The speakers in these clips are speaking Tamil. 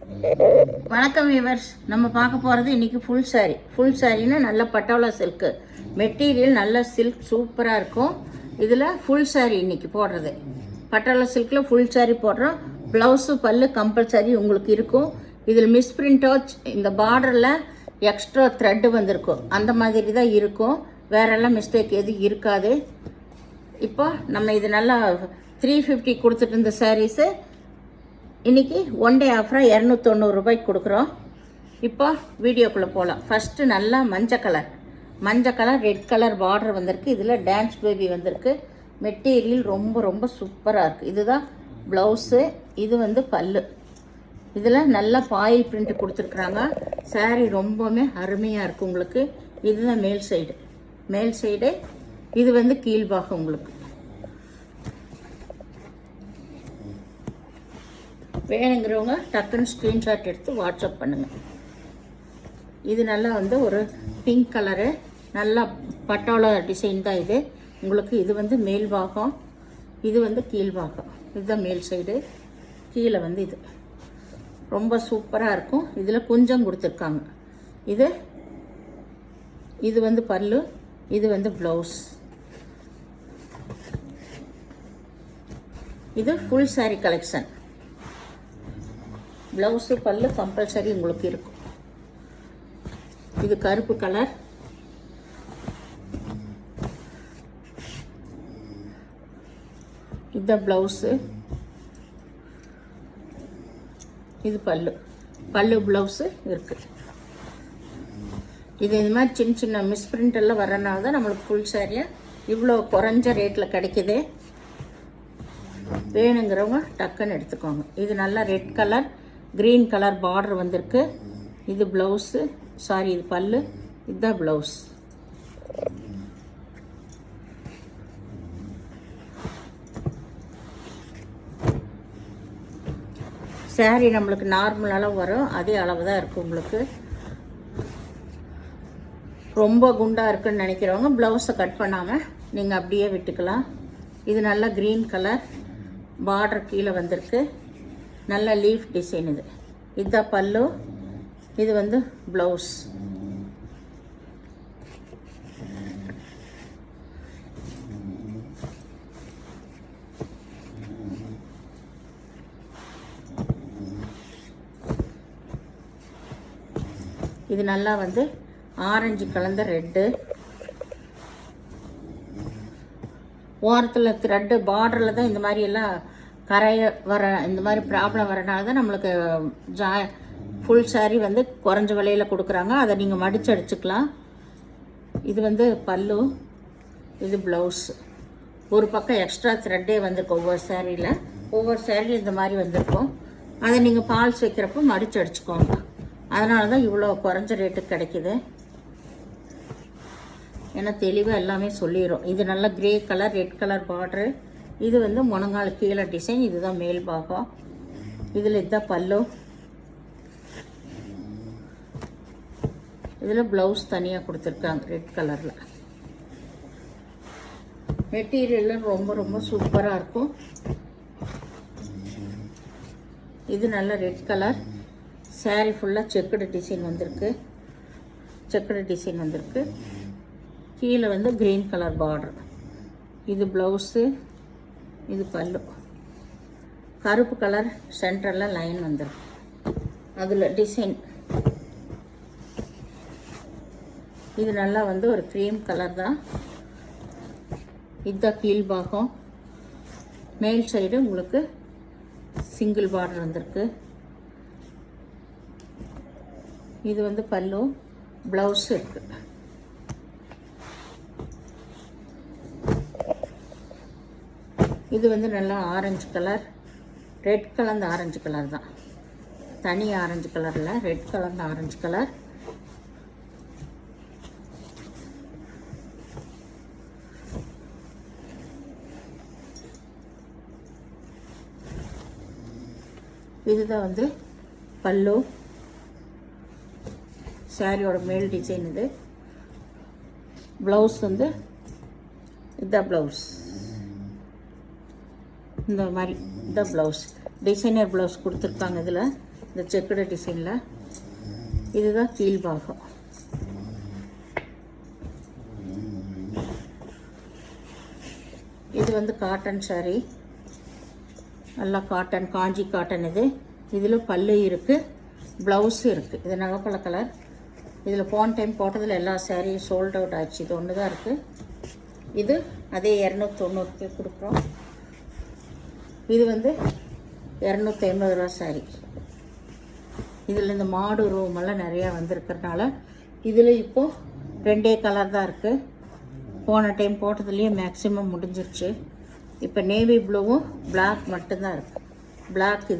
வணக்கம் வியூவர்ஸ். நம்ம பார்க்க போகிறது இன்றைக்கி ஃபுல் சாரீனா நல்ல பட்டோலா சில்க்கு மெட்டீரியல், நல்ல சில்க் சூப்பராக இருக்கும். இதில் ஃபுல் சாரீ இன்றைக்கி போடுறது பட்டோலா சில்கில் ஃபுல் சாரீ போடுறோம். ப்ளவுஸு பல்லு கம்பல்சரி உங்களுக்கு இருக்கும். இதில் மிஸ் பிரிண்டோ இந்த பார்டரில் எக்ஸ்ட்ரா த்ரெட்டு வந்திருக்கும், அந்த மாதிரி தான் இருக்கும். வேறெல்லாம் மிஸ்டேக் எதுவும் இருக்காது. இப்போ நம்ம இது நல்லா 350 கொடுத்துட்டு இருந்த சாரீஸு இன்றைக்கி ஒன் டே ஆஃபராக 290 ரூபாய்க்கு கொடுக்குறோம். இப்போ வீடியோக்குள்ளே போகலாம். ஃபஸ்ட்டு நல்லா மஞ்சள் கலர் ரெட் கலர் பார்டர் வந்திருக்கு. இதில் டான்ஸ் பேபி வந்திருக்கு. மெட்டீரியல் ரொம்ப ரொம்ப சூப்பராக இருக்குது. இதுதான் ப்ளவுஸு, இது வந்து பல்லு. இதில் நல்லா பாயில் பிரிண்ட் கொடுத்துருக்குறாங்க. சாரீ ரொம்பவுமே அருமையாக இருக்குது உங்களுக்கு. இதுதான் மேல் சைடு. இது வந்து கீழ்பாகம். உங்களுக்கு வேணுங்கிறவங்க டக்குன்னு ஸ்க்ரீன்ஷாட் எடுத்து வாட்ஸ்அப் பண்ணுங்கள். இது நல்லா வந்து ஒரு பிங்க் கலரு, நல்லா பட்டோலா டிசைன் தான் இது உங்களுக்கு. இது வந்து மேல் பாகம், இது வந்து கீழ்பாகம். இதுதான் மேல் சைடு. கீழே வந்து இது ரொம்ப சூப்பராக இருக்கும். இதில் கொஞ்சம் கொடுத்துருக்காங்க. இது வந்து பல்லு, இது வந்து ப்ளவுஸ். இது ஃபுல் சாரீ கலெக்ஷன். ப்ளவுஸு பல்லு கம்பல்சரி உங்களுக்கு இருக்கும். இது கருப்பு கலர், இதுதான் ப்ளவுஸு, இது பல்லு ப்ளவுஸு இருக்குது. இது மாதிரி சின்ன மிஸ் பிரிண்ட் எல்லாம் வரனால தான் நம்மளுக்கு ஃபுல் சாரியாக இவ்வளோ குறைஞ்ச ரேட்டில் கிடைக்கிது. வேணுங்கிறவங்க டக்குன்னு எடுத்துக்கோங்க. இது நல்லா red colour green colour border வந்திருக்கு. இது ப்ளவுஸு, இது பல்லு, இதுதான் ப்ளவுஸ். சாரீ நம்மளுக்கு நார்மல் அளவு வரும், அதே அளவு தான் இருக்கும் உங்களுக்கு. ரொம்ப குண்டாக இருக்குன்னு நினைக்கிறவங்க ப்ளவுஸை கட் பண்ணாமல் நீங்கள் அப்படியே விட்டுக்கலாம். இது நல்லா க்ரீன் கலர் பார்டர் கீழே வந்திருக்கு. நல்ல லீஃப் டிசைன். இதுதான் பல்லு, இது வந்து ப்ளவுஸ். இது நல்லா வந்து ஆரஞ்சு கலந்த ரெட்டு. ஓரத்தில் த்ரெட்டு பார்டரில் தான் இந்த மாதிரி எல்லாம் கரைய வர, இந்த மாதிரி ப்ராப்ளம் வரனால தான் நம்மளுக்கு ஃபுல் சாரீ வந்து குறைஞ்ச விலையில் கொடுக்குறாங்க. அதை நீங்கள் மடித்து அடிச்சுக்கலாம். இது வந்து பல்லு, இது ப்ளவுஸ். ஒரு பக்கம் எக்ஸ்ட்ரா த்ரெட்டே வந்திருக்கும். ஒவ்வொரு சாரியில் இந்த மாதிரி வந்திருக்கும். அதை நீங்கள் பால்ஸ் வைக்கிறப்போ மடித்து அடிச்சுக்கோங்க. அதனால தான் இவ்வளோ குறைஞ்ச ரேட்டுக்கு கிடைக்கிது. ஏன்னா தெளிவாக எல்லாமே சொல்லிடும். இது நல்ல grey colour red colour border. இது வந்து முழங்கால் கீழே டிசைன். இதுதான் மேல் பாகம். இதில் இதுதான் பல்லு. இதில் ப்ளவுஸ் தனியாக கொடுத்துருக்காங்க ரெட் கலரில். மெட்டீரியல் ரொம்ப ரொம்ப சூப்பராக இருக்கும். இது நல்ல ரெட் கலர். சாரீ ஃபுல்லாக செக்குடு டிசைன் வந்திருக்கு. கீழே வந்து க்ரீன் கலர் பார்டர். இது ப்ளவுஸு, இது பல்லு. கருப்பு கலர் சென்டரில் லைன் வந்துடும். அதில் டிசைன். இது நல்லா வந்து ஒரு க்ரீம் கலர் தான். இதுதான் கீழ்பாகம். மேல் சைடு உங்களுக்கு சிங்கிள் பார்டர் வந்திருக்கு. இது வந்து பல்லு, ப்ளவுஸ் இருக்குது. இது வந்து நல்லா ஆரஞ்சு கலர், ரெட் கலந்த ஆரஞ்சு கலர் தான். தனி ஆரஞ்சு கலரில் ரெட் கலந்த ஆரஞ்சு கலர். இதுதான் வந்து பல்லு. சாரியோட மேல் டிசைன். இது ப்ளவுஸ் வந்து இதுதான் ப்ளவுஸ். இந்த மாதிரி இந்த ப்ளவுஸ் டிசைனர் ப்ளவுஸ் கொடுத்துருக்காங்க. இதில் இந்த செக்குடு டிசைனில். இதுதான் கீழ்பாகம். இது வந்து காட்டன் saree, நல்லா காட்டன், காஞ்சி காட்டன். இதில் பல்லு இருக்குது, ப்ளவுஸு இருக்குது. இது நகைப்பழ கலர். இதில் போன டைம் போட்டதில் எல்லா சாரியும் சோல்ட் அவுட் ஆச்சு. இது ஒன்று தான் இருக்குது. இது அதே 290 கொடுக்குறோம். இது வந்து 250 ரூபா சாரி. இதில் இந்த மாடு ரூமெல்லாம் நிறையா வந்திருக்கிறதுனால இதில் இப்போது 2 கலர் தான் இருக்குது. போன டைம் போட்டதுலேயே மேக்ஸிமம் முடிஞ்சிருச்சு. இப்போ நேவி ப்ளூவும் பிளாக் மட்டும்தான் இருக்குது. பிளாக்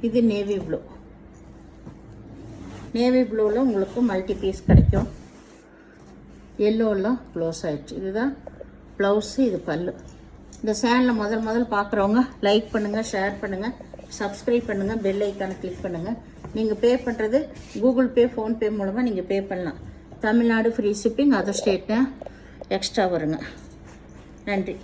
இது நேவி ப்ளூ. நேவி ப்ளூவில் உங்களுக்கு மல்டி பீஸ் கிடைக்கும். எல்லோலாம் க்ளோஸ் ஆகிடுச்சு. இதுதான் ப்ளவுஸு, இது பல்லு. இந்த சேனலை முதல் பார்க்குறவங்க லைக் பண்ணுங்கள், ஷேர் பண்ணுங்கள், சப்ஸ்கிரைப் பண்ணுங்கள், பெல் ஐக்கானை கிளிக் பண்ணுங்கள். நீங்கள் பே பண்ணுறது கூகுள் பே, ஃபோன்பே மூலமாக நீங்கள் பே பண்ணலாம். Tamil Nadu free shipping, other ஸ்டேட்னா extra வருங்க. நன்றி.